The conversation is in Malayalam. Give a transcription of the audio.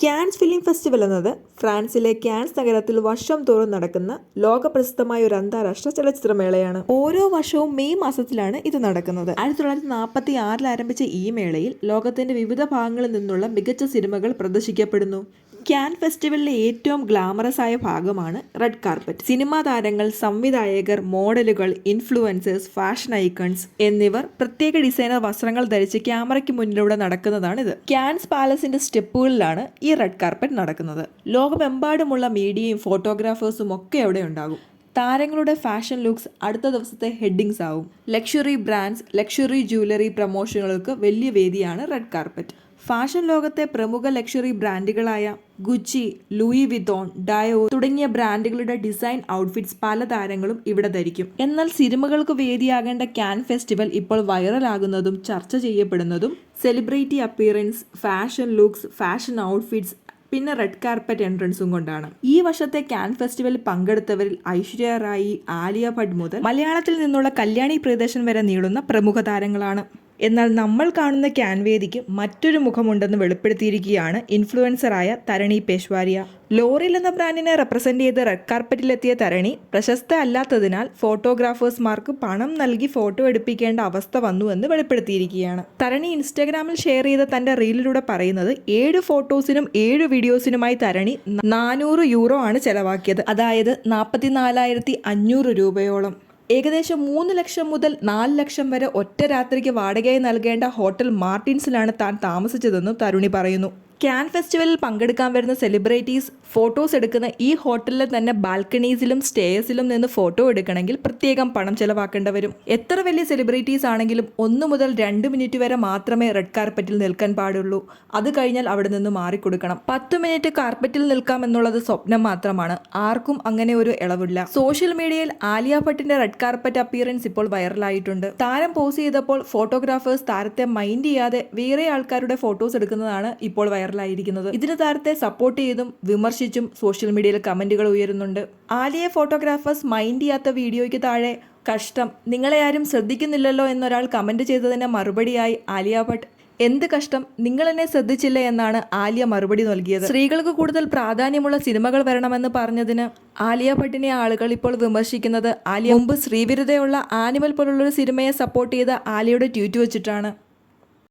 ക്യാൻസ് ഫിലിം ഫെസ്റ്റിവൽ എന്നത് ഫ്രാൻസിലെ ക്യാൻസ് നഗരത്തിൽ വർഷം തോറും നടക്കുന്ന ലോകപ്രസിദ്ധമായ ഒരു അന്താരാഷ്ട്ര ചലച്ചിത്രമേളയാണ്. ഓരോ വർഷവും മെയ് മാസത്തിലാണ് ഇത് നടക്കുന്നത്. 1946 ആരംഭിച്ച ഈ മേളയിൽ ലോകത്തിന്റെ വിവിധ ഭാഗങ്ങളിൽ നിന്നുള്ള മികച്ച സിനിമകൾ പ്രദർശിക്കപ്പെടുന്നു. ക്യാൻ ഫെസ്റ്റിവലിലെ ഏറ്റവും ഗ്ലാമറസ് ആയ ഭാഗമാണ് റെഡ് കാർപ്പറ്റ്. സിനിമാ താരങ്ങൾ, സംവിധായകർ, മോഡലുകൾ, ഇൻഫ്ലുവൻസേഴ്സ്, ഫാഷൻ ഐക്കൺസ് എന്നിവർ പ്രത്യേക ഡിസൈനർ വസ്ത്രങ്ങൾ ധരിച്ച് ക്യാമറയ്ക്ക് മുന്നിലൂടെ നടക്കുന്നതാണിത്. ക്യാൻസ് പാലസിന്റെ സ്റ്റെപ്പുകളിലാണ് ഈ റെഡ് കാർപ്പറ്റ് നടക്കുന്നത്. ലോകമെമ്പാടുമുള്ള മീഡിയയും ഫോട്ടോഗ്രാഫേഴ്സും ഒക്കെ അവിടെ ഉണ്ടാകും. താരങ്ങളുടെ ഫാഷൻ ലുക്സ് അടുത്ത ദിവസത്തെ ഹെഡിങ്സ് ആവും. ലക്ഷറി ബ്രാൻഡ്സ്, ലക്ഷറി ജ്വല്ലറി പ്രമോഷനുകൾക്ക് വലിയ വേദിയാണ് റെഡ് കാർപ്പറ്റ്. ഫാഷൻ ലോകത്തെ പ്രമുഖ ലക്ഷറി ബ്രാൻഡുകളായ ഗുച്ചി, ലൂയി വിത്തോൺ, ഡയോ തുടങ്ങിയ ബ്രാൻഡുകളുടെ ഡിസൈൻ ഔട്ട്ഫിറ്റ്സ് പല താരങ്ങളും ഇവിടെ ധരിക്കും. എന്നാൽ സിനിമകൾക്ക് വേദിയാകേണ്ട ക്യാൻ ഫെസ്റ്റിവൽ ഇപ്പോൾ വൈറലാകുന്നതും ചർച്ച ചെയ്യപ്പെടുന്നതും celebrity appearance, fashion looks, fashion outfits, പിന്നെ റെഡ് കാർപ്പറ്റ് എൻട്രൻസും കൊണ്ടാണ്. ഈ വർഷത്തെ ക്യാൻ ഫെസ്റ്റിവലിൽ പങ്കെടുത്തവരിൽ ഐശ്വര്യ റായി, ആലിയ ഭട്ട് മുതൽ മലയാളത്തിൽ നിന്നുള്ള കല്യാണി പ്രിയദർശൻ വരെ നീളുന്ന പ്രമുഖ താരങ്ങളാണ്. എന്നാൽ നമ്മൾ കാണുന്ന ക്യാൻ വേദിക്ക് മറ്റൊരു മുഖമുണ്ടെന്ന് വെളിപ്പെടുത്തിയിരിക്കുകയാണ് ഇൻഫ്ലുവൻസറായ തരണി പേശ്വാരിയ. ലോറിൽ എന്ന ബ്രാൻഡിനെ റെപ്രസെന്റ് ചെയ്ത് റെഡ് കാർപ്പറ്റിലെത്തിയ തരണി പ്രശസ്ത അല്ലാത്തതിനാൽ ഫോട്ടോഗ്രാഫേഴ്സ്മാർക്ക് പണം നൽകി ഫോട്ടോ എടുപ്പിക്കേണ്ട അവസ്ഥ വന്നുവെന്ന് വെളിപ്പെടുത്തിയിരിക്കുകയാണ്. തരണി ഇൻസ്റ്റാഗ്രാമിൽ ഷെയർ ചെയ്ത തന്റെ റീലിലൂടെ പറയുന്നത് 7 ഫോട്ടോസിനും 7 വീഡിയോസിനുമായി തരണി 400 യൂറോ ആണ് ചെലവാക്കിയത്. അതായത് 44,500 രൂപയോളം. ഏകദേശം 3 ലക്ഷം മുതൽ 4 ലക്ഷം വരെ ഒറ്റ രാത്രിക്ക് വാടകയായി നൽകേണ്ട ഹോട്ടൽ മാർട്ടിൻസിലാണ് താൻ താമസിച്ചതെന്നും തരുണി പറയുന്നു. ക്യാൻ ഫെസ്റ്റിവലിൽ പങ്കെടുക്കാൻ വരുന്ന സെലിബ്രിറ്റീസ് ഫോട്ടോസ് എടുക്കുന്ന ഈ ഹോട്ടലിലെ തന്നെ ബാൽക്കണീസിലും സ്റ്റേഴ്സിലും നിന്ന് ഫോട്ടോ എടുക്കണമെങ്കിൽ പ്രത്യേകം പണം ചെലവാക്കേണ്ടി വരും. എത്ര വലിയ സെലിബ്രിറ്റീസ് ആണെങ്കിലും 1 മുതൽ 2 മിനിറ്റ് വരെ മാത്രമേ റെഡ് കാർപ്പറ്റിൽ നിൽക്കാൻ പാടുള്ളൂ. അത് കഴിഞ്ഞാൽ അവിടെ നിന്ന് മാറിക്കൊടുക്കണം. 10 മിനിറ്റ് കാർപ്പറ്റിൽ നിൽക്കാം എന്നുള്ളത് സ്വപ്നം മാത്രമാണ്. ആർക്കും അങ്ങനെ ഒരു ഇളവില്ല. സോഷ്യൽ മീഡിയയിൽ ആലിയ ഭട്ടിന്റെ റെഡ് കാർപ്പറ്റ് അപ്പിയറൻസ് ഇപ്പോൾ വൈറലായിട്ടുണ്ട്. താരം പോസ് ചെയ്തപ്പോൾ ഫോട്ടോഗ്രാഫേഴ്സ് താരത്തെ മൈൻഡ് ചെയ്യാതെ വേറെ ആൾക്കാരുടെ ഫോട്ടോസ് എടുക്കുന്നതാണ് ഇപ്പോൾ വൈറലായിരിക്കുന്നത്. ഇതിന് താരത്തെ സപ്പോർട്ട് ചെയ്തും വിമർശിച്ചും സോഷ്യൽ മീഡിയയിൽ കമന്റുകൾ ഉയരുന്നുണ്ട്. ആലിയെ ഫോട്ടോഗ്രാഫേഴ്സ് മൈൻഡ് ചെയ്യാത്ത വീഡിയോയ്ക്ക് താഴെ കഷ്ടം, നിങ്ങളെ ആരും ശ്രദ്ധിക്കുന്നില്ലല്ലോ എന്നൊരാൾ കമന്റ് ചെയ്തതിന് മറുപടിയായി ആലിയ ഭട്ട്, എന്ത് കഷ്ടം, നിങ്ങൾ എന്നെ ശ്രദ്ധിച്ചില്ല എന്നാണ് ആലിയ മറുപടി നൽകിയത്. സ്ത്രീകൾക്ക് കൂടുതൽ പ്രാധാന്യമുള്ള സിനിമകൾ വരണമെന്ന് പറഞ്ഞതിന് ആലിയ ഭട്ടിനെ ആളുകൾ ഇപ്പോൾ വിമർശിക്കുന്നത് ആലിയ മുമ്പ് സ്ത്രീവിരുദ്ധയുള്ള ആനിമൽ പോലുള്ളൊരു സിനിമയെ സപ്പോർട്ട് ചെയ്ത ആലിയയുടെ ട്വീറ്റ് വെച്ചിട്ടാണ്.